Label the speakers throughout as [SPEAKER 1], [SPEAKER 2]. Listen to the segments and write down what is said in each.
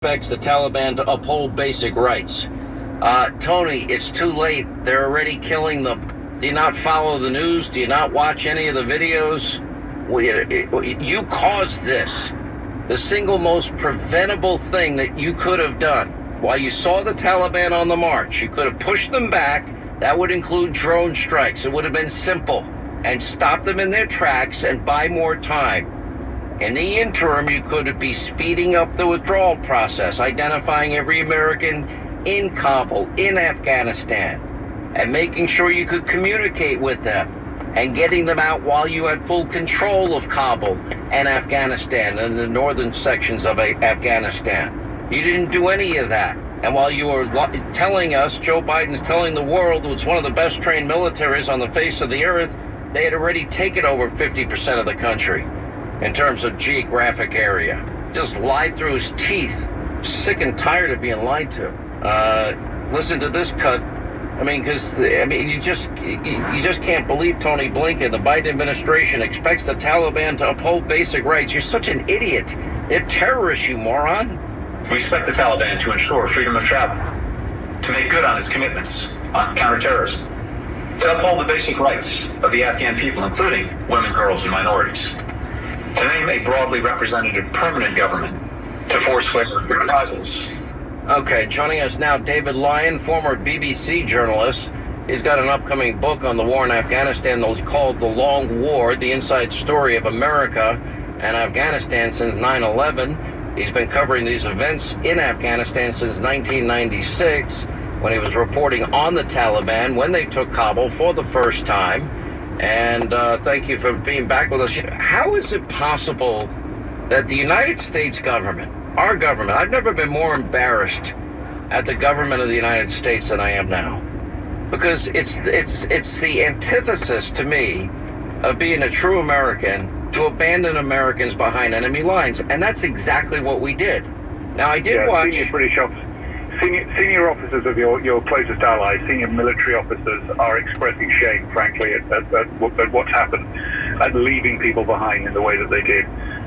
[SPEAKER 1] expects the Taliban to uphold basic rights. Tony, it's too late. They're already killing them. Do you not follow the news? Do you not watch any of the videos? You caused this. The single most preventable thing that you could have done. While you saw the Taliban on the march, you could have pushed them back. That would include drone strikes. It would have been simple. And stop them in their tracks and buy more time. In the interim, you could be speeding up the withdrawal process, identifying every American in Kabul, in Afghanistan, and making sure you could communicate with them and getting them out while you had full control of Kabul and Afghanistan and the northern sections of Afghanistan. You didn't do any of that. And while you were telling us, Joe Biden's telling the world it's one of the best trained militaries on the face of the earth, they had already taken over 50% of the country in terms of geographic area. Just lied through his teeth. Sick and tired of being lied to. Listen to this cut. You just can't believe Tony Blinken. The Biden administration expects the Taliban to uphold basic rights. You're such an idiot. They're terrorists, you moron.
[SPEAKER 2] We expect the Taliban to ensure freedom of travel, to make good on its commitments on counterterrorism, to uphold the basic rights of the Afghan people, including women, girls, and minorities, to name a broadly representative permanent government, to forswear reprisals.
[SPEAKER 1] Okay, joining us now, David Lyon, former BBC journalist. He's got an upcoming book on the war in Afghanistan called The Long War, the inside story of America and Afghanistan since 9/11. He's been covering these events in Afghanistan since 1996, when he was reporting on the Taliban when they took Kabul for the first time. And thank you for being back with us. How is it possible that the United States government, our government, I've never been more embarrassed at the government of the United States than I am now, because it's the antithesis to me of being a true American to abandon Americans behind enemy lines, and that's exactly what we did. Now, I did watch
[SPEAKER 3] senior British officers. Senior officers of your closest allies, senior military officers, are expressing shame, frankly, at what's happened, at leaving people behind in the way that they did,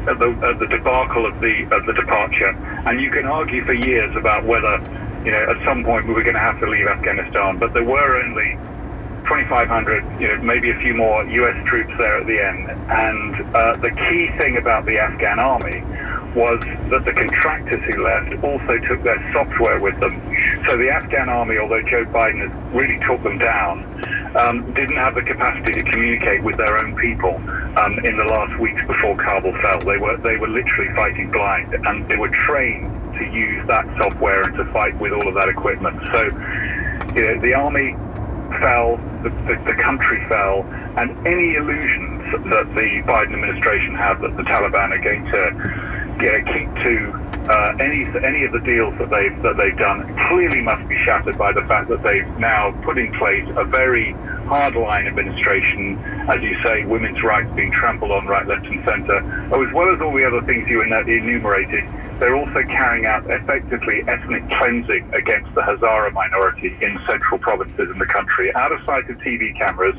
[SPEAKER 3] at the debacle of the departure. And you can argue for years about whether, at some point we were going to have to leave Afghanistan, but there were only 2,500, maybe a few more U.S. troops there at the end. And the key thing about the Afghan army was that the contractors who left also took their software with them. So the Afghan army, although Joe Biden has really took them down, didn't have the capacity to communicate with their own people in the last weeks before Kabul fell. They were literally fighting blind, and they were trained to use that software and to fight with all of that equipment. So, the army fell, the country fell, and any illusions that the Biden administration have that the Taliban are going to keep to any of the deals that they've done clearly must be shattered by the fact that they've now put in place a very hardline administration, as you say, women's rights being trampled on right, left, and centre, as well as all the other things you enumerated. They're also carrying out effectively ethnic cleansing against the Hazara minority in central provinces in the country, out of sight of TV cameras.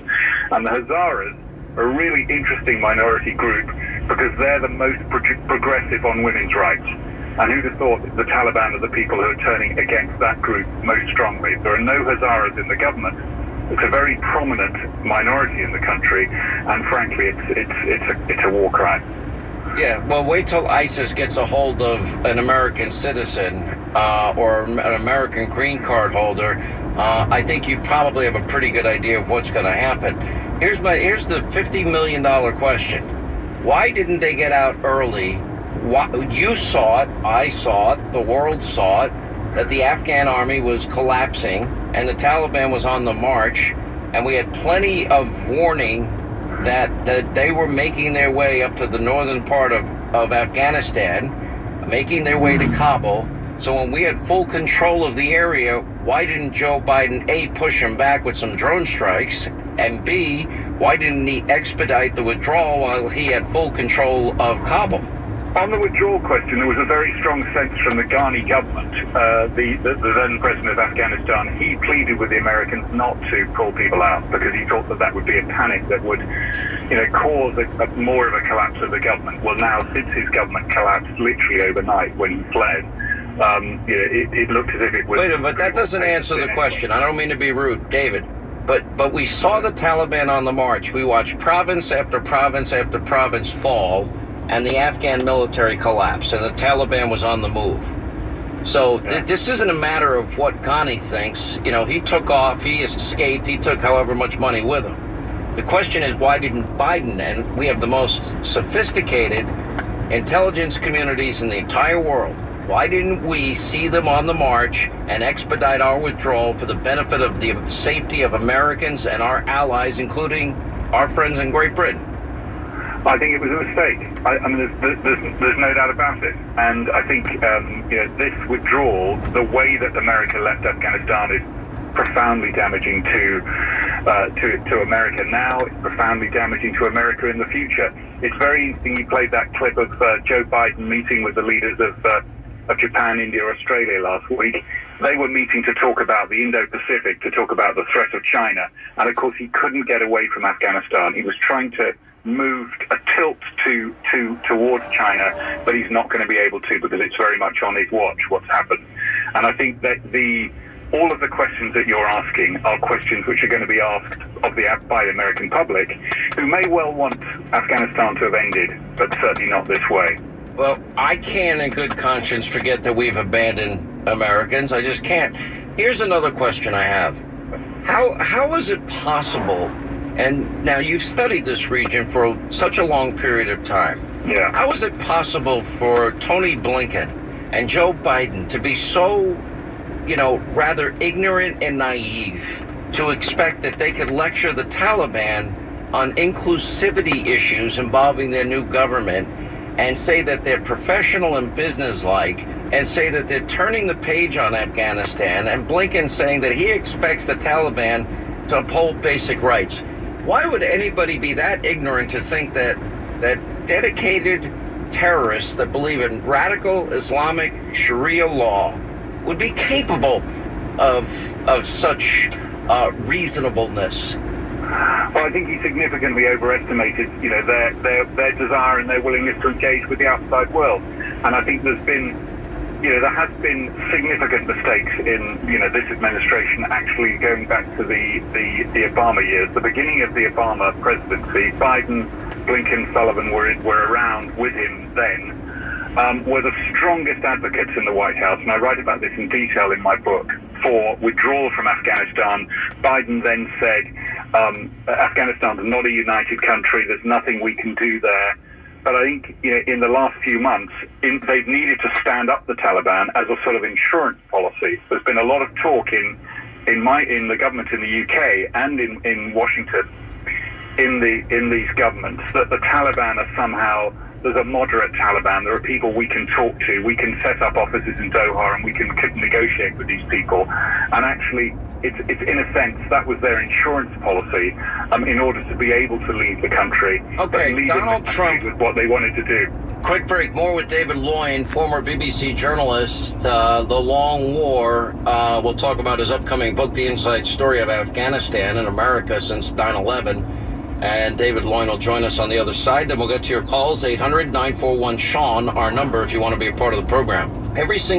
[SPEAKER 3] And the Hazaras are a really interesting minority group because they're the most progressive on women's rights. And who'd have thought the Taliban are the people who are turning against that group most strongly? There are no Hazaras in the government. It's a very prominent minority in the country, and frankly, it's a war crime.
[SPEAKER 1] Yeah, well, wait till ISIS gets a hold of an American citizen or an American green card holder. I think you probably have a pretty good idea of what's going to happen. Here's the $50 million question. Why didn't they get out early? You saw it, I saw it, the world saw it, that the Afghan army was collapsing and the Taliban was on the march, and we had plenty of warning that they were making their way up to the northern part of Afghanistan, making their way to Kabul. So when we had full control of the area, why didn't Joe Biden, A, push him back with some drone strikes, and B, why didn't he expedite the withdrawal while he had full control of Kabul?
[SPEAKER 3] On the withdrawal question, there was a very strong sense from the Ghani government, the then president of Afghanistan. He pleaded with the Americans not to pull people out because he thought that would be a panic that would, cause more of a collapse of the government. Well, now, since his government collapsed literally overnight when he fled, it looked as if it was.
[SPEAKER 1] Wait a minute, but that doesn't answer the question. I don't mean to be rude, David. But we saw the Taliban on the march. We watched province after province after province fall, and the Afghan military collapse, and the Taliban was on the move. So this isn't a matter of what Ghani thinks. He took off, he escaped, he took however much money with him. The question is, why didn't Biden, and we have the most sophisticated intelligence communities in the entire world, why didn't we see them on the march and expedite our withdrawal for the benefit of the safety of Americans and our allies, including our friends in Great Britain?
[SPEAKER 3] I think it was a mistake. I mean, there's no doubt about it. And I think this withdrawal, the way that America left Afghanistan, is profoundly damaging to America now. It's profoundly damaging to America in the future. It's very interesting. You played that clip of Joe Biden meeting with the leaders of Japan, India, Australia last week. They were meeting to talk about the Indo-Pacific, to talk about the threat of China. And of course, he couldn't get away from Afghanistan. He was trying to move a tilt towards China, but he's not going to be able to because it's very much on his watch what's happened. And I think that all of the questions that you're asking are questions which are going to be asked by the American public, who may well want Afghanistan to have ended, but certainly not this way.
[SPEAKER 1] Well, I can't in good conscience forget that we've abandoned Americans. I just can't. Here's another question I have. How is it possible, and now you've studied this region for such a long period of time.
[SPEAKER 3] Yeah.
[SPEAKER 1] How is it possible for Tony Blinken and Joe Biden to be so, rather ignorant and naive to expect that they could lecture the Taliban on inclusivity issues involving their new government and say that they're professional and businesslike, and say that they're turning the page on Afghanistan, and Blinken saying that he expects the Taliban to uphold basic rights? Why would anybody be that ignorant to think that dedicated terrorists that believe in radical Islamic Sharia law would be capable of such reasonabableness?
[SPEAKER 3] Well, I think he significantly overestimated, their desire and their willingness to engage with the outside world. And I think there has been significant mistakes in, this administration, actually going back to the Obama years. The beginning of the Obama presidency, Biden, Blinken, Sullivan were around with him then, were the strongest advocates in the White House. And I write about this in detail in my book, for withdrawal from Afghanistan. Biden then said, Afghanistan's not a united country, there's nothing we can do there. But I think in the last few months, they've needed to stand up the Taliban as a sort of insurance policy. There's been a lot of talk in the government in the UK and in Washington, in these governments, that the Taliban are somehow, there's a moderate Taliban. There are people we can talk to. We can set up offices in Doha and we can negotiate with these people. And actually, it's in a sense, that was their insurance policy in order to be able to leave the country.
[SPEAKER 1] Okay, Donald Trump
[SPEAKER 3] was what they wanted to do.
[SPEAKER 1] Quick break. More with David Loyne, former BBC journalist. The Long War. We'll talk about his upcoming book, The Inside Story of Afghanistan and America Since 9/11. And David Loyne will join us on the other side. Then we'll get to your calls, 800-941-SEAN, our number if you want to be a part of the program. Every single